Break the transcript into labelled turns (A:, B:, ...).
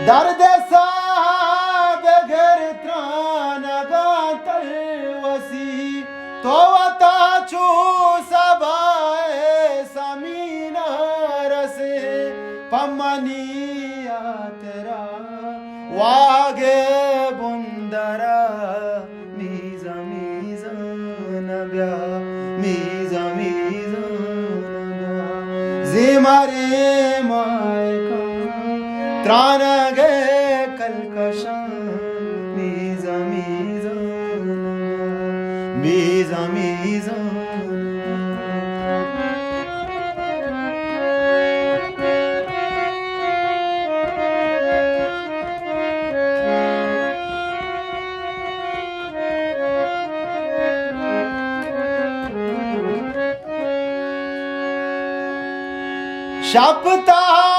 A: दर्द साहब घर त्राण गातल वसी तो वता चू सबाए समीना रसे पमनिया तेरा वागे बुंदरा मीजा मीजा नब्या मीजा मीजा नब्या जिमारे मायका त्राण गे कलकशा मीजा मीजा मीजा मीजा शपता